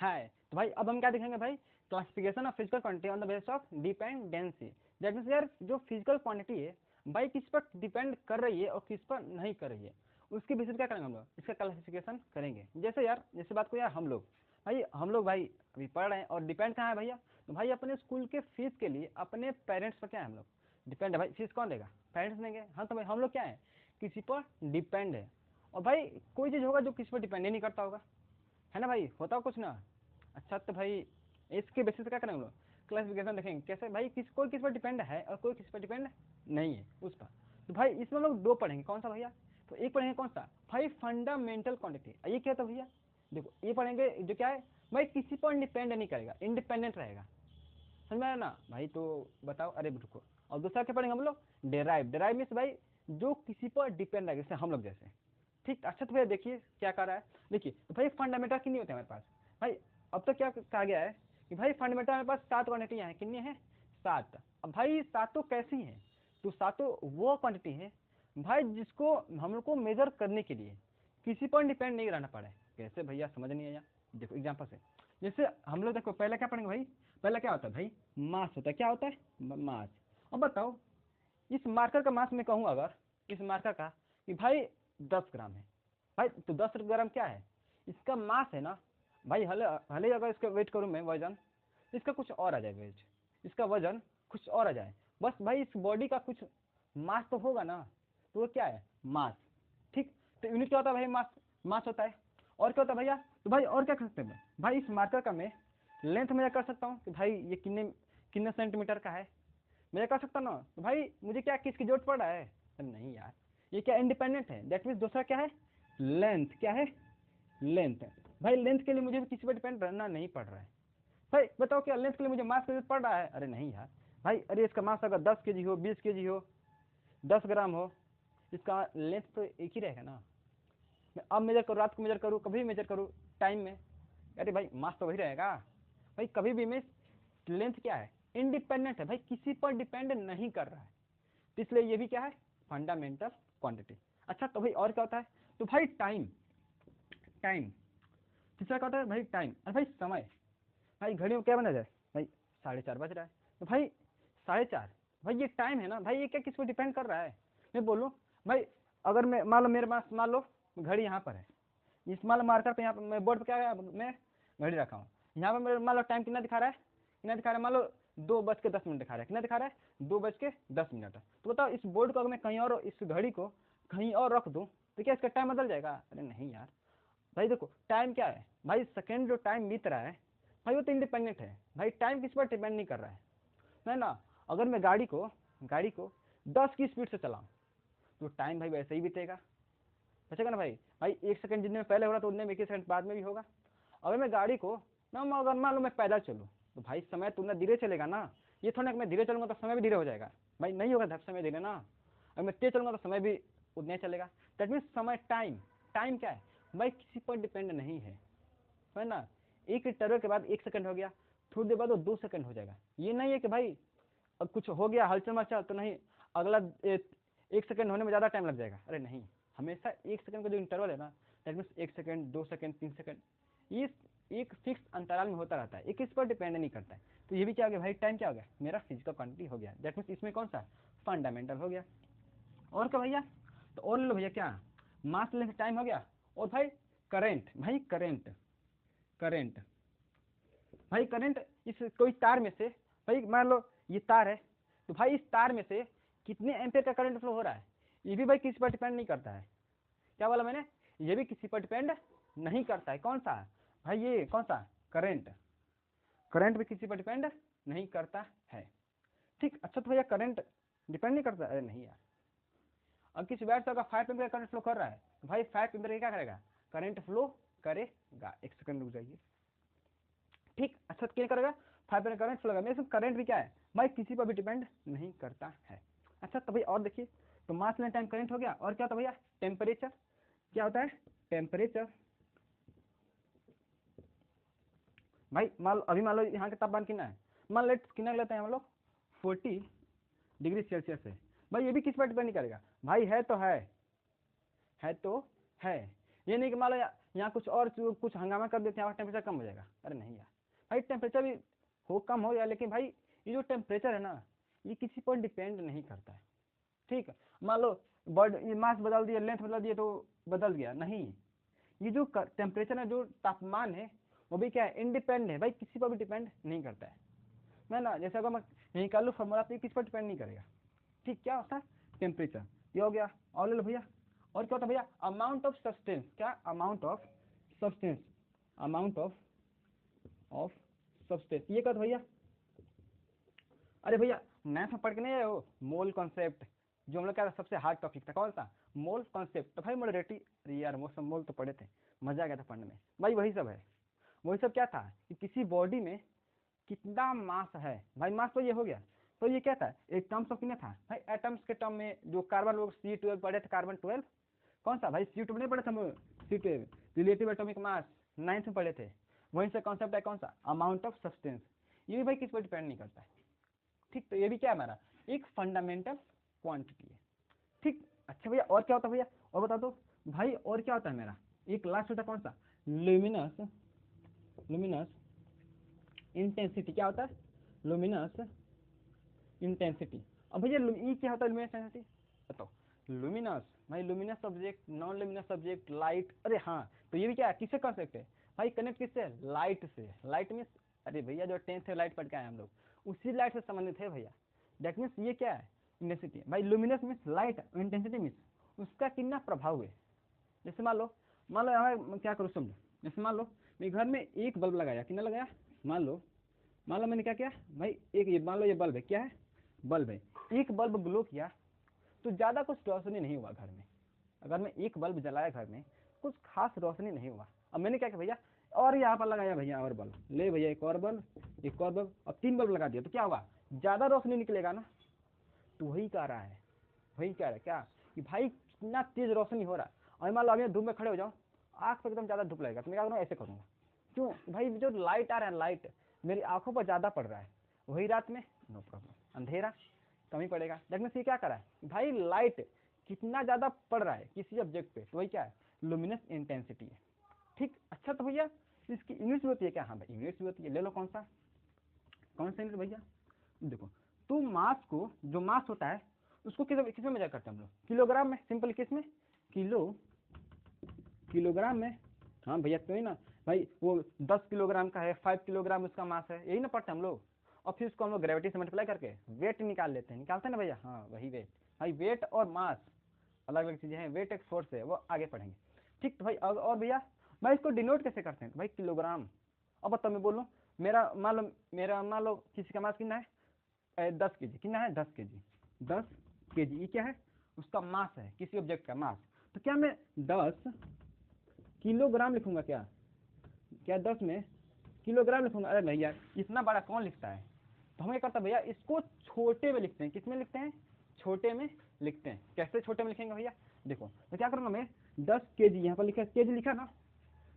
है। तो भाई अब हम क्या देखेंगे भाई, classification of physical quantity on the basis of dependency. That means यार जो फिजिकल क्वांटिटी है भाई किस पर डिपेंड कर रही है और किस पर नहीं कर रही है, उसके बेसिस क्या करेंगे हम लोग, इसका क्लासिफिकेशन करेंगे। जैसे यार जैसे बात को यार हम लोग भाई अभी पढ़ रहे हैं और डिपेंड कहाँ है भैया, तो भाई अपने स्कूल के फीस के लिए अपने पेरेंट्स पर क्या है हम लोग डिपेंड है। भाई फीस कौन देगा, पेरेंट्स देंगे। हाँ तो भाई हम लोग क्या है, किसी पर डिपेंड है। और भाई कोई चीज़ होगा जो किसी पर डिपेंड ही नहीं करता होगा, है ना भाई, होता हो कुछ ना। अच्छा तो भाई इसके बेसिस पे क्या करेंगे हम लोग, क्लासिफिकेशन देखेंगे कैसे भाई कोई किस पर डिपेंड है और कोई किस पर डिपेंड नहीं है उस पर। तो भाई इसमें हम लोग दो पढ़ेंगे, कौन सा भैया, तो एक पढ़ेंगे कौन सा भाई फंडामेंटल क्वांटिटी। ये क्या था भैया, देखो ये पढ़ेंगे जो क्या है भाई किसी पर डिपेंड नहीं करेगा, इंडिपेंडेंट रहेगा, समझ में आया ना भाई। तो बताओ, अरे रुको। और दूसरा क्या पढ़ेंगे हम लोग, डेराइव। डेराइव मीन्स भाई जो किसी पर डिपेंड रहेगा, जैसे हम लोग जैसे। ठीक, अच्छा तो भैया देखिए क्या कर रहा है, देखिए तो भाई फंडामेंटल कितनी होते हैं हमारे पास भाई। अब तक क्या कहा गया है कि भाई फंडामेंटल हमारे पास 7 क्वांटिटी हैं, कितनी है 7। अब भाई सातों कैसी हैं, तो सातों वो क्वांटिटी है भाई जिसको हम लोग को मेजर करने के लिए किसी पर डिपेंड नहीं रहना पड़े। कैसे भैया समझ नहीं आया, देखो एग्जाम्पल से। जैसे हम लोग देखो पहले क्या पढ़ेंगे भाई, पहले क्या होता है भाई मास होता है, क्या होता है मास। अब बताओ इस मार्कर का मास मैं कहूँ अगर, इस मार्कर का कि भाई 10 ग्राम है भाई, तो 10 ग्राम क्या है इसका मास है ना भाई। हले हले अगर इसका वेट करूँ मैं वजन, तो इसका कुछ और आ जाए वेट, इसका वजन कुछ और आ जाए, बस भाई इस बॉडी का कुछ मास तो होगा ना, तो वो क्या है मास। ठीक, तो यूनिट क्या होता है भाई मास, मास होता है। और क्या होता है भैया, तो भाई और क्या कर सकते हैं भाई, इस मार्कर का मैं लेंथ मेजर कर सकता हूँ कि भाई ये कितने कितने सेंटीमीटर का है, मैं कर सकता ना। तो भाई मुझे क्या किसकी जरूरत पड़ रहा है, अरे नहीं यार ये क्या इंडिपेंडेंट है। दैट मीन्स दूसरा क्या है लेंथ, क्या है लेंथ। भाई लेंथ के लिए मुझे किसी पर डिपेंड रहना नहीं पड़ रहा है। भाई बताओ क्या लेंथ के लिए मुझे मास की जरूरत पड़ रहा है, अरे नहीं यार भाई। अरे इसका मास अगर 10 kg हो, 20 kg हो, 10 ग्राम हो, इसका लेंथ तो एक ही रहेगा ना। मैं अब मेजर करूँ, रात को मेजर करूँ, कभी भी मेजर करूँ टाइम में, अरे भाई मास तो वही रहेगा। भाई कभी भी मैं लेंथ क्या है इंडिपेंडेंट है भाई, किसी पर डिपेंड नहीं कर रहा है, तो इसलिए ये भी क्या है फंडामेंटल क्वांटिटी। अच्छा तो भाई और क्या होता है, तो भाई टाइम, टाइम तीसरा क्या होता है भाई टाइम। अरे भाई समय, भाई घड़ी में क्या बना जाए भाई 4:30 बज रहा है, तो भाई 4:30 भाई ये टाइम है ना भाई, ये क्या किस पर डिपेंड कर रहा है। मैं बोलूँ भाई अगर मैं मान लो मेरे पास मान लो घड़ी यहाँ पर है, इस मान लो मार्कर पे यहाँ पर मैं बोर्ड पे क्या है मैं घड़ी रखा हूँ, यहाँ पर मेरे मान लो टाइम कितना दिखा रहा है, कितना दिखा रहा है मान लो 2:10 दिखा रहा है, कितना दिखा रहा है 2:10। तो बताओ इस बोर्ड को अगर मैं कहीं और, इस घड़ी को कहीं और रख दूँ तो क्या इसका टाइम बदल जाएगा, अरे नहीं यार। भाई देखो टाइम क्या है भाई, सेकंड जो टाइम बीत रहा है भाई वो तो इंडिपेंडेंट है भाई, टाइम किस पर डिपेंड नहीं कर रहा है ना। अगर मैं गाड़ी को 10 की स्पीड से चलाऊँ तो टाइम भाई वैसे ही बीतेगा, बचेगा ना भाई। भाई 1 सेकंड जितने में पहले हो रहा था उतने में 1 सेकंड बाद में भी होगा। अगर मैं गाड़ी को ना अगर मान लो मैं पैदल चलूँ तो भाई समय तो उतना धीरे चलेगा ना, ये थोड़ा मैं धीरे चलूंगा तो समय भी धीरे हो जाएगा भाई, नहीं होगा समय धीरे ना। अगर मैं तेज चलूंगा तो समय भी उतना ही चलेगा। दैट मीन्स समय टाइम, टाइम क्या है भाई किसी पर डिपेंड नहीं है ना। एक इंटरवल के बाद 1 सेकंड हो गया, थोड़ी देर बाद वो 2 सेकंड हो जाएगा। ये नहीं है कि भाई अब कुछ हो गया हलचल मचल तो नहीं अगला 1 सेकंड होने में ज़्यादा टाइम लग जाएगा, अरे नहीं। हमेशा 1 सेकंड का जो इंटरवल है ना, that means 1 second 2 second 3 second, ये एक फिक्स अंतराल में होता रहता है, एक इस पर डिपेंड नहीं करता है। तो ये भी क्या हो गया भाई टाइम क्या हो गया मेरा फिजिकल क्वांटिटी हो गया, दैट मीन्स इसमें कौन सा फंडामेंटल हो गया। और क्या भैया, तो और ले लो भैया क्या मास लेंथ टाइम हो गया। और भाई करेंट, भाई करेंट, करेंट भाई करंट इस कोई तार में से, भाई मान लो ये तार है, तो भाई इस तार में से कितने एम्पेयर का करंट फ्लो हो रहा है, ये भी भाई किसी पर डिपेंड नहीं करता है। क्या बोला मैंने, ये भी किसी पर डिपेंड नहीं करता है। कौन सा भाई, ये कौन सा करंट, करंट भी किसी पर डिपेंड नहीं करता है। ठीक, अच्छा तो भैया करंट डिपेंड नहीं करता, अरे नहीं यार। अब किसी वायर से अगर 5 एम्पेयर करंट फ्लो कर रहा है तो भाई 5 एम्पेयर क्या करेगा करंट फ्लो करेगा। 1 सेकंड रुक जाइए। ठीक, अच्छा क्या करेगा 5 एम्पेयर करंट फ्लो करेगा, करंट भी क्या है भाई किसी पर भी डिपेंड नहीं करता है। अच्छा तो भाई और देखिए, तो मास लेंथ टाइम करंट हो गया, और क्या होता है भैया टेम्परेचर, क्या होता है टेम्परेचर। भाई मान लो यहाँ का तापमान कितना है, मान लेट कितना लेते हैं हम लोग 40 डिग्री सेल्सियस है। भाई ये भी किस पर डिपेंड नहीं करेगा भाई, है तो है, है तो है। ये नहीं कि मान लो यहाँ कुछ और कुछ हंगामा कर देते हैं, यहाँ टेम्परेचर कम हो जाएगा। अरे नहीं यार भाई, टेम्परेचर भी हो कम हो जाए, लेकिन भाई ये जो टेम्परेचर है ना, ये किसी पर डिपेंड नहीं करता है। ठीक है, मान लो ये मास बदल दिया, लेंथ बदल दिया तो बदल गया, नहीं। ये जो टेम्परेचर है, जो तापमान है, वो भी क्या है, इंडिपेंडेंट है भाई, किसी पर भी डिपेंड नहीं करता है। मैं ना जैसे अगर मैं निकाल लूँ फॉर्मूला, तो ये किस पर डिपेंड नहीं करेगा। ठीक, क्या होता है, टेम्परेचर, ये हो गया। और ले लो भैया, और क्या होता है भैया, अमाउंट ऑफ सब्सटेंस, क्या, amount of substance, amount of substance, ये क्या होता है भैया। अरे भैया मैथ में पढ़ के नहीं आए हो, मोल कॉन्सेप्ट, जो हम लोग क्या सबसे हार्ड टॉपिक था, कौन सा, मोल कॉन्सेप्ट। तो भाई मोलरिटी, अरे यार वो सब मोल तो पढ़े थे, मजा आ गया था पढ़ने में भाई। वही सब है, वही सब क्या था कि किसी बॉडी में कितना मास है भाई, मास तो ये हो गया। तो ये क्या था, एक टर्म्स ऑफ कितना था भाई, एटम्स के टर्म में, जो कार्बन लोग C12 पढ़े थे, कार्बन 12, कौन सा भाई, C12 नहीं पढ़े थे हम, C12 relative atomic mass 9th में पढ़े थे। वहीं से कॉन्सेप्ट है कौन सा, अमाउंट ऑफ सब्सटेंस। ये भी भाई किस पर डिपेंड नहीं करता है। ठीक, तो ये भी क्या है हमारा, एक फंडामेंटल क्वांटिटी है। ठीक, अच्छा भैया और क्या होता है भैया, और बता दो भाई, और क्या होता है मेरा, एक लास्ट होता है कौन सा, लुमिनस इंटेंसिटी। क्या होता है, लुमिनस इंटेंसिटी। अब भैया ये क्या होता है, लुमिनस इंटेंसिटी बताओ। लुमिनस भाई, luminous subject, non luminous subject, light. अरे हाँ, तो ये भी क्या है, किससे कॉन्सेप्ट है भाई, कनेक्ट किससे, लाइट से। लाइट मीन्स, अरे भैया जो 10th लाइट पढ़ के आए हम लोग, उसी लाइट से संबंधित है भैया। दैट मीन्स ये क्या है, इंटेंसिटी भाई। Luminous means light, intensity means उसका कितना प्रभाव है। जैसे मान लो मैं क्या करूँ समझो, जैसे मान लो मेरे घर में एक बल्ब लगाया, कितना लगाया, मान लो मैंने क्या किया भाई, एक ये मान लो ये बल्ब है, क्या है, बल्ब है। एक बल्ब ग्लो किया तो ज़्यादा कुछ रोशनी नहीं हुआ घर में। अगर मैं एक बल्ब जलाया घर में, कुछ खास रोशनी नहीं हुआ। अब मैंने क्या किया भैया, और यहाँ पर लगाया भैया और बल्ब, ले भैया एक और बल्ब, एक और बल्ब, अब 3 बल्ब लगा दिया, तो क्या होगा, ज़्यादा रोशनी निकलेगा ना। तो वही कह रहा है, वही कह रहा है क्या, कि भाई कितना तेज रोशनी हो रहा है। और मान लो अभी धूप में खड़े हो जाओ, आँख पर एकदम ज़्यादा धूप लगेगा, तो मैं क्या करूँगा, ऐसे करूँगा। क्यों भाई, जो लाइट आ रहा है, लाइट मेरी आंखों पर ज़्यादा पड़ रहा है। वही रात में नो प्रॉब्लम, अंधेरा कम ही पड़ेगा। लेकिन ये क्या कर रहा है भाई, लाइट कितना ज़्यादा पड़ रहा है किसी ऑब्जेक्ट पे, तो वही क्या है, लुमिनस इंटेंसिटी है। ठीक, अच्छा तो भैया इसकी यूनिट्स भी होती है क्या, हाँ भाई यूनिट्स भी होती है। ले लो कौन सा यूनिट भैया, देखो तो मास को, जो मास होता है उसको किस में मेजर करते हैं हम लोग, किलोग्राम में, सिंपल किस में, किलोग्राम में। हाँ भैया तो ही ना भाई, वो 10 किलोग्राम का है, 5 किलोग्राम उसका मास है, यही ना पढ़ते हैं हम लोग। और फिर उसको हम लोग ग्रेविटी से मल्टीप्लाई करके वेट निकाल लेते हैं, निकालते हैं ना भैया, हाँ वही वेट। भाई वेट और मास अलग अलग चीजें हैं, वेट एक फोर्स है, वो आगे पढ़ेंगे। ठीक, तो भाई और भैया भाई इसको डिनोट कैसे करते हैं, तो भाई किलोग्राम। अब बताओ मैं बोलूँ, मान लो किसी का मास कितना है, 10 kg, कितना है, 10 kg, ये क्या है, उसका मास है, किसी ऑब्जेक्ट का मास। तो क्या मैं 10 किलोग्राम लिखूंगा, क्या 10 में किलोग्राम लिखूंगा, अरे नहीं यार इतना बड़ा कौन लिखता है। तो हम क्या करते हैं भैया, इसको छोटे में लिखते हैं, किस में लिखते हैं, छोटे में लिखते हैं। कैसे छोटे में लिखेंगे भैया, देखो तो क्या करूंगा मैं, 10 kg यहाँ पर लिखा, kg लिखा ना,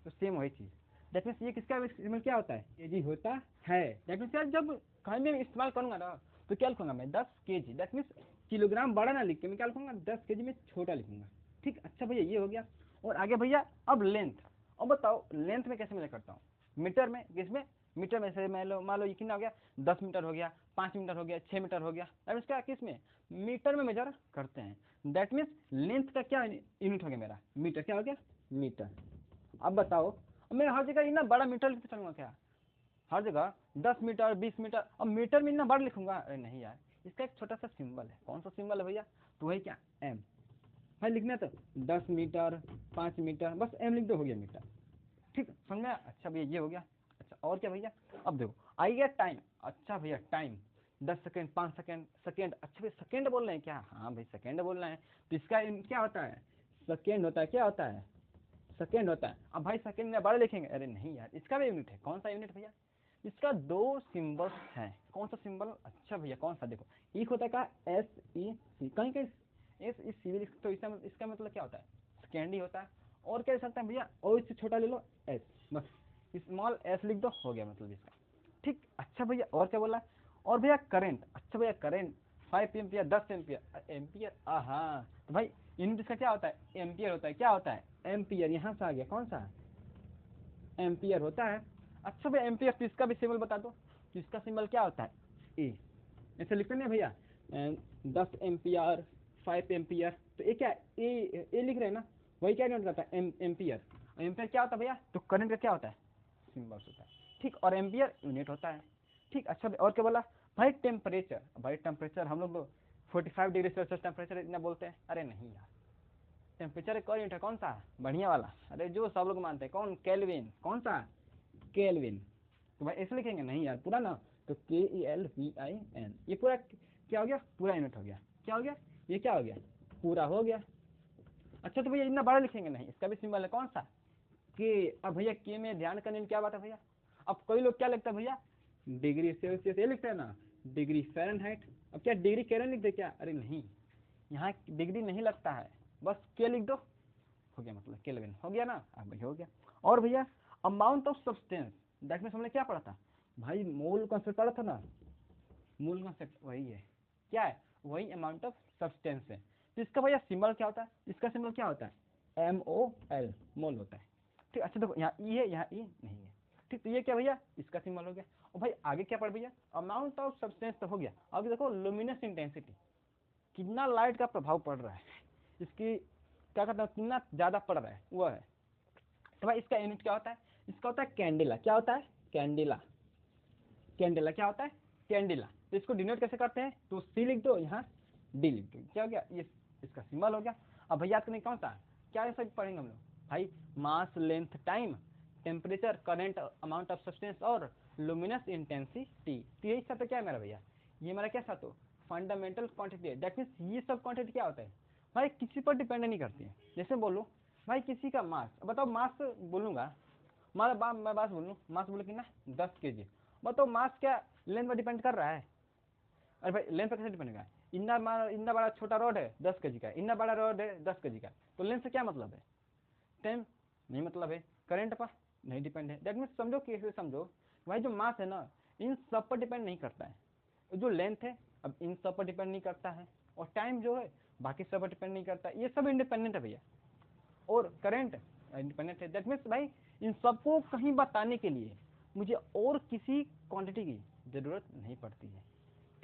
तो सेम वही चीज। दैट मीन्स ये किसका इस्तेमाल क्या होता है, kg होता है। दैट मीन्स यार जब कहीं में इस्तेमाल करूंगा ना, तो क्या लिखूंगा मैं, 10 kg। दैट मीन्स किलोग्राम बड़ा ना लिख के मैं क्या लिखूंगा, 10 kg में छोटा लिखूंगा। ठीक, अच्छा भैया ये हो गया। और आगे भैया अब लेंथ, अब बताओ लेंथ में कैसे मेजर करता हूँ, मीटर में, किसमें, मीटर में से मान लो ये कितना हो गया, 10 मीटर हो गया, 5 मीटर हो गया, 6 मीटर हो गया। दैट मीन्स क्या, किस में, मीटर में मेजर करते हैं। दैट मीन्स लेंथ का क्या यूनिट हो गया मेरा, मीटर, क्या हो गया, मीटर। अब बताओ, अब मैं हर जगह इतना बड़ा मीटर लिखते चलूंगा क्या, हर जगह 10 मीटर 20 मीटर, अब मीटर में इतना बड़ा लिखूंगा, अरे नहीं यार, इसका एक छोटा सा सिंबल है, कौन सा सिंबल है भैया, तो वही क्या, एम। भाई लिखना तो 10 मीटर 5 मीटर, बस एम लिख दो, हो गया मीटर। ठीक, समझ में। अच्छा भैया ये हो गया। अच्छा और क्या भैया, अब देखो आई गया टाइम। अच्छा भैया टाइम, 10 सेकेंड, 5 सेकेंड, सेकेंड। अच्छा भैया सेकेंड बोल रहे हैं क्या, हाँ भाई सेकेंड बोल रहे हैं। तो इसका क्या होता है, सेकेंड होता है, क्या होता है, सेकेंड होता है। अब भाई सेकेंड में बड़ा लिखेंगे, अरे नहीं यार इसका भी यूनिट है, कौन सा यूनिट भैया, इसका 2 सिंबल्स हैं, कौन सा सिंबल, अच्छा भैया कौन सा, देखो एक होता है का SEC, कहीं कहीं SEC, तो इसका मतलब क्या होता है, सेकेंड ही होता है। और क्या लिख सकते हैं भैया, और इससे छोटा ले लो एस, बस स्मॉल एस लिख दो, हो गया मतलब इसका। ठीक, अच्छा भैया और क्या बोला, और भैया करंट। अच्छा भैया करंट 5 एम्पियर, 10 एम्पियर, एम्पियर, हाँ तो भाई यूनिट इसका क्या होता है, एम्पियर होता है, क्या होता है, एम्पियर। यहाँ से आ गया कौन सा, एम्पियर होता है। अच्छा भाई एम्पियर, तो इसका भी सिंबल बता दो। तो इसका सिंबल क्या होता है? ए। ऐसे लिखते हैं भैया 10 एम्पियर, 5 एम्पियर, तो ये क्या ए लिख रहे हैं ना, वही क्या नोट करता है? एम्पियर। एम्पियर क्या होता है भैया? तो करंट का क्या होता है? सिंबल्स होता है। ठीक, और एम्पियर यूनिट होता है। ठीक, अच्छा और क्या बोला भाई? टेम्परेचर। भाई टेम्परेचर हम लोग 45 डिग्री सेल्सियस टेम्परेचर इतना बोलते हैं। अरे नहीं यार, टेम्परेचर एक और यूनिट है, कौन सा? बढ़िया वाला, अरे जो सब लोग मानते हैं, कौन? केल्विन। कौन सा? केल्विन। तो भाई ऐसे लिखेंगे नहीं यार पूरा ना, तो KELVIN, ये पूरा क्या हो गया? पूरा यूनिट हो गया। क्या हो गया? ये क्या हो गया? पूरा हो गया। अच्छा तो भैया इतना बड़ा लिखेंगे नहीं, इसका भी सिंबल है कौन सा? के। अब भैया के में ध्यान करने में क्या बात है भैया? अब कई लोग क्या लिखता है भैया? डिग्री सेल्सियस ये लिखते हैं ना, डिग्री फ़ारेनहाइट। अब क्या डिग्री केल्विन लिख दे क्या? अरे नहीं, यहाँ डिग्री नहीं लगता है, बस के लिख दो, हो गया, मतलब केल्विन हो गया ना। अब भैया हो गया। और भैया amount of substance, that means हमने क्या पढ़ा था भाई? मोल कॉन्सेप्ट पढ़ा था ना, मोल कॉन्सेप्ट वही है। क्या है? वही अमाउंट ऑफ सब्सटेंस है। तो इसका भैया सिंबल क्या होता है? इसका सिंबल क्या होता है? MOL, मोल होता है। ठीक, अच्छा देखो यहाँ ई है, यहाँ ई नहीं है। ठीक, तो ये क्या भैया? इसका सिंबल हो गया। और भाई आगे क्या पढ़ भैया? अमाउंट ऑफ सब्सटेंस तो हो गया। अब देखो लुमिनस इंटेंसिटी, कितना लाइट का प्रभाव पड़ रहा है, इसकी क्या कहते हैं, कितना ज्यादा पड़ रहा है वो है। तो भाई इसका यूनिट क्या होता है? इसका होता है कैंडेला। क्या होता है? कैंडेला। कैंडेला क्या होता है? कैंडेला। तो इसको डिनोट कैसे करते हैं? तो सी लिख दो, यहाँ डी लिख दो। क्या हो गया? ये इसका सिंबल हो गया। अब भैया याद करने कौन सा? क्या ये सब पढ़ेंगे हम लोग भाई? Mass, length, time, temperature, current, amount of substance और लुमिनस इंटेंसिटी। तो यही सब तो क्या है मेरा भैया? ये मेरा क्या था? तो फंडामेंटल क्वांटिटी। दैट मीन्स ये सब क्वांटिटी क्या होता है भाई? किसी पर डिपेंड नहीं करती है। जैसे बोलो भाई किसी का मास, बताओ मास बोलूंगा, मैं बात बोलूँ, मास बोले कि ना 10 kg, बताओ मास क्या लेंथ पर डिपेंड कर रहा है? अरे भाई लेंथ पर कैसे डिपेंड कर? इतना बड़ा छोटा रोड है 10 kg का, इतना बड़ा रोड है 10 kg का, तो लेंथ से क्या मतलब है? टाइम नहीं मतलब है। करंट पर नहीं डिपेंड है। दैट मीन्स समझो कि ऐसे समझो भाई जो मास है ना, इन सब पर डिपेंड नहीं करता है। जो लेंथ है अब इन सब पर डिपेंड नहीं करता है, और टाइम जो है बाकी सब पर डिपेंड नहीं करता है। ये सब इंडिपेंडेंट है भैया। और करंट इंडिपेंडेंट है। दैट मीन्स भाई इन सबको कहीं बताने के लिए मुझे और किसी क्वांटिटी की जरूरत नहीं पड़ती है।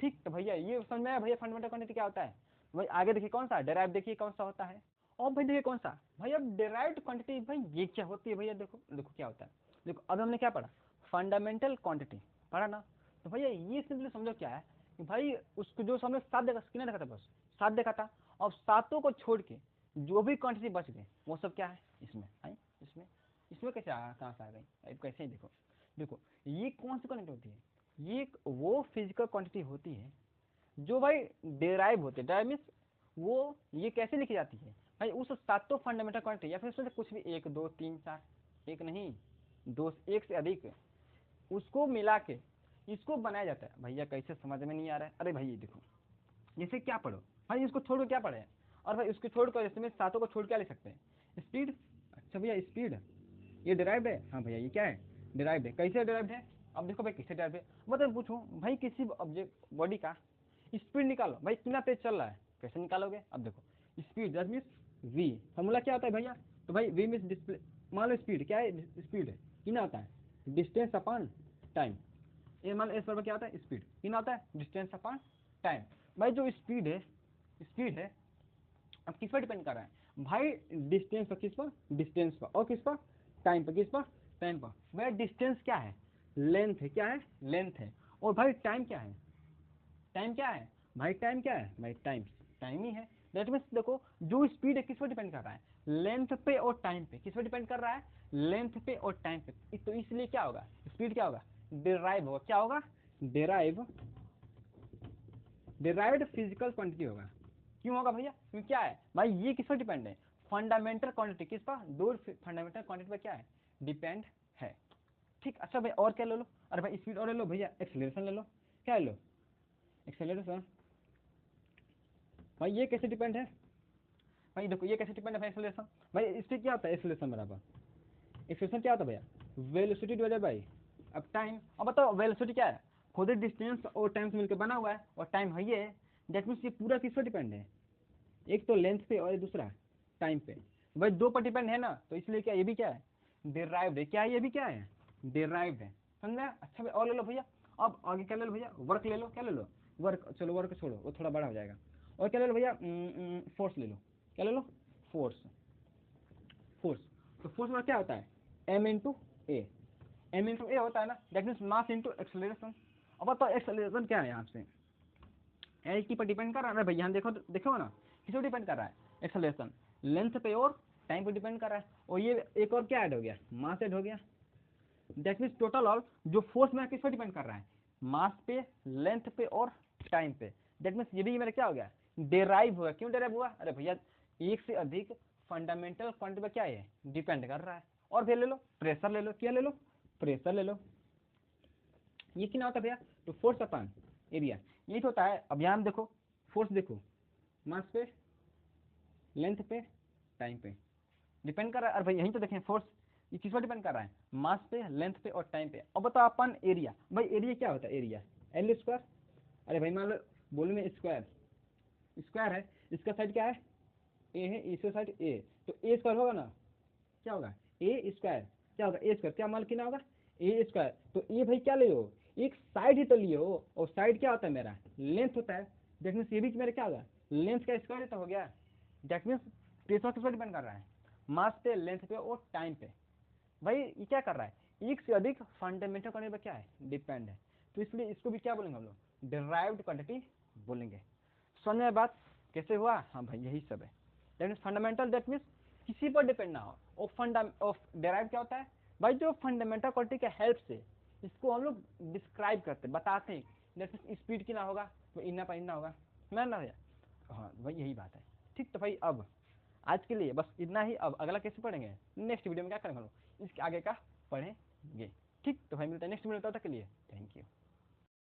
ठीक, तो भैया ये समझ में आया भैया फंडामेंटल क्वांटिटी क्या होता है? भाई आगे देखिए कौन सा डेराइव, देखिए कौन सा होता है। और भाई देखिए कौन सा भाई, अब डेराइव्ड क्वांटिटी भाई ये क्या होती है भैया? देखो देखो क्या होता है। देखो अब हमने क्या पढ़ा? फंडामेंटल क्वांटिटी पढ़ा ना। तो भैया ये सिंपली समझो क्या है कि भाई उसको जो हमने सात देखा, कितना देखा था? बस सात देखा था। और सातों को छोड़ के जो भी क्वांटिटी बच गई वो सब क्या है इसमें? है इसमें। इसमें कैसे कहाँ से आ गई? अब कैसे ही देखो, देखो ये कौन सी क्वांटिटी होती है? ये वो फिजिकल क्वांटिटी होती है जो भाई डेराइव होते हैं। डेराइव मीन्स वो ये कैसे लिखी जाती है भाई? उस सातों फंडामेंटल क्वांटिटी या फिर उसमें से कुछ भी 1 2 3 4, एक नहीं दो, एक से अधिक, उसको मिला के इसको बनाया जाता है। भैया कैसे समझ में नहीं आ रहा है? अरे भाई ये देखो, जैसे क्या पढ़ो भाई, इसको छोड़ क्या पढ़े? और भाई उसको छोड़ कर इसमें सातों को छोड़ क्या लिख सकते हैं? स्पीड। अच्छा भैया स्पीड ये डिराइव्ड है? हाँ भैया ये क्या है? डिराइव्ड है। कैसे डिराइव्ड है? अब देखो भाई किससे डिराइव्ड है, मतलब पूछूं भाई किसी ऑब्जेक्ट बॉडी का स्पीड निकालो भाई, कितना तेज चल रहा है, कैसे निकालोगे? अब देखो speed that means V, formula क्या होता है भैया? तो भाई वी मीन्स डिस्प्ले, मान लो स्पीड क्या है? स्पीड है कितना होता है? Distance upon time. ये मान लो इस पर क्या होता है? स्पीड कितना होता है? Distance upon time. भाई जो स्पीड है, स्पीड है अब किस पर डिपेंड कर रहा है भाई? डिस्टेंस पर, किस पर? डिस्टेंस पर। और किस पर? टाइम पर। किस पर? टाइम पर। भाई डिस्टेंस क्या है? लेंथ है। क्या है? लेंथ है। और भाई टाइम क्या है? टाइम क्या है भाई? टाइम क्या है भाई? टाइम, टाइम ही है। दैट मीन्स देखो जो स्पीड है किस पर डिपेंड कर रहा है? लेंथ पे और टाइम पे। किस पर डिपेंड कर रहा है? लेंथ पे और टाइम पे। तो इसलिए क्या होगा? स्पीड क्या होगा? डिराइव होगा। क्या होगा? डिराइव, डिराइव्ड फिजिकल क्वांटिटी होगा। क्यों होगा भैया? क्योंकि क्या है भाई ये किस पर डिपेंड है? Fundamental quantity. किस पर? दो फंडामेंटल क्वांटिटी पर क्या है? डिपेंड है। ठीक, अच्छा भाई और क्या ले लो? अरे भाई स्पीड और ले लो भैया, एक्सेलरेशन ले लो। क्या ले लो? एक्सेलरेशन। भाई ये कैसे डिपेंड है भाई? देखो ये कैसे डिपेंड है भाई? एक्सेलरेशन भाई इससे क्या होता है? एक्सेलरेशन बराबर, एक्सेलरेशन क्या होता है भैया? वेलोसिटी डिवाइडेड बाई अब टाइम। अब बताओ वेलोसिटी क्या है? खुद ही डिस्टेंस और टाइम से मिलकर बना हुआ है, और टाइम है ये। दैट मीन्स ये पूरा किस पर डिपेंड है? एक तो लेंथ पे और दूसरा टाइम पे। भाई दो पर डिपेंड है ना, तो इसलिए क्या ये भी क्या है? डिराइव्ड है। क्या है ये भी, क्या है, डिराइव्ड है, समझ में? अच्छा भाई, और ले लो भैया, अब आगे क्या ले लो भैया, वर्क ले लो, क्या ले लो, वर्क, चलो वर्क छोड़ो, वो थोड़ा बड़ा हो जाएगा। और क्या ले लो भैया, फोर्स ले लो, क्या ले लो, फोर्स। फोर्स, तो फोर्स में क्या होता है, एम इंटू ए, एम इंटू ए होता है ना, that means mass into acceleration. अब बताओ एक्सेलरेशन क्या है यहाँ से, एल टी पर डिपेंड कर रहा है ना भैया, हम देखो देखो ना, किस पर डिपेंड कर रहा है, एक्सेलरेशन लेंथ पे और टाइम पे डिपेंड कर रहा है। और ये एक और क्या ऐड हो गया, मास ऐड हो गया। दैट मीन्स टोटल ऑल जो फोर्स में किस पर डिपेंड कर रहा है, मास पे, लेंथ पे और टाइम पे। दैट मीन्स ये भी मेरा क्या हो गया, डेराइव हुआ। क्यों डेराइव हुआ, अरे भैया एक से अधिक फंडामेंटल क्वांटिटी पे क्या है, डिपेंड कर रहा है। और फिर ले लो प्रेशर, ले लो, क्या ले लो, प्रेशर ले लो। ये कितना होता है भैया, तो फोर्स अपॉन एरिया, यही तो होता है। अब यहाँ देखो, फोर्स देखो, मास पे, लेंथ पे, टाइम पे डिपेंड कर रहा है। अरे भाई यहीं तो देखें, फोर्स ये किस पर डिपेंड कर रहा है, मास पे, लेंथ पे और टाइम पे। अब बताओ अपन एरिया, भाई एरिया क्या होता है, एरिया एल स्क्वायर। अरे भाई मान लो बोलूँ मैं स्क्वायर, स्क्वायर है, इसका साइड क्या है, ए है, इसका साइड ए, तो ए स्क्वायर होगा ना, क्या होगा, ए स्क्वायर, क्या होगा, ए स्क्वायर, क्या मान कितना होगा, ए स्क्वायर। तो ये भाई क्या ले हो, एक साइड ही तो लिए हो, और साइड क्या होता है मेरा, लेंथ होता है। दैट मीन्स ये भी मेरा क्या होगा, लेंथ का स्क्वायर तो हो गया। दैट मीन्स प्रेशर किस पर डिपेंड कर रहा है, मास पे, लेंथ पे और टाइम पे। भाई ये क्या कर रहा है, एक से अधिक फंडामेंटल क्वांटिटी पर क्या है, डिपेंड है। तो इसलिए इसको भी क्या बोलेंगे हम लोग, डिराइव्ड क्वांटिटी बोलेंगे। समझ में बात कैसे हुआ, हाँ भाई यही सब है। That means fundamental, that means किसी पर डिपेंड ना हो। और डिराइव क्या होता है, भाई जो फंडामेंटल क्वांटिटी के हेल्प से इसको हम लोग डिस्क्राइब करते, बताते हैं। दैट मीन्स स्पीड कितना होगा, तो इतना पर इतना होगा, समझ ना भैया, हाँ भाई यही बात है। ठीक, तो भाई अब आज के लिए बस इतना ही। अब अगला कैसे पढ़ेंगे, नेक्स्ट वीडियो में क्या करेंगे हम लोग, इसके आगे का पढ़ेंगे। ठीक, तो भाई मिलते हैं नेक्स्ट वीडियो, तब तक के लिए थैंक यू।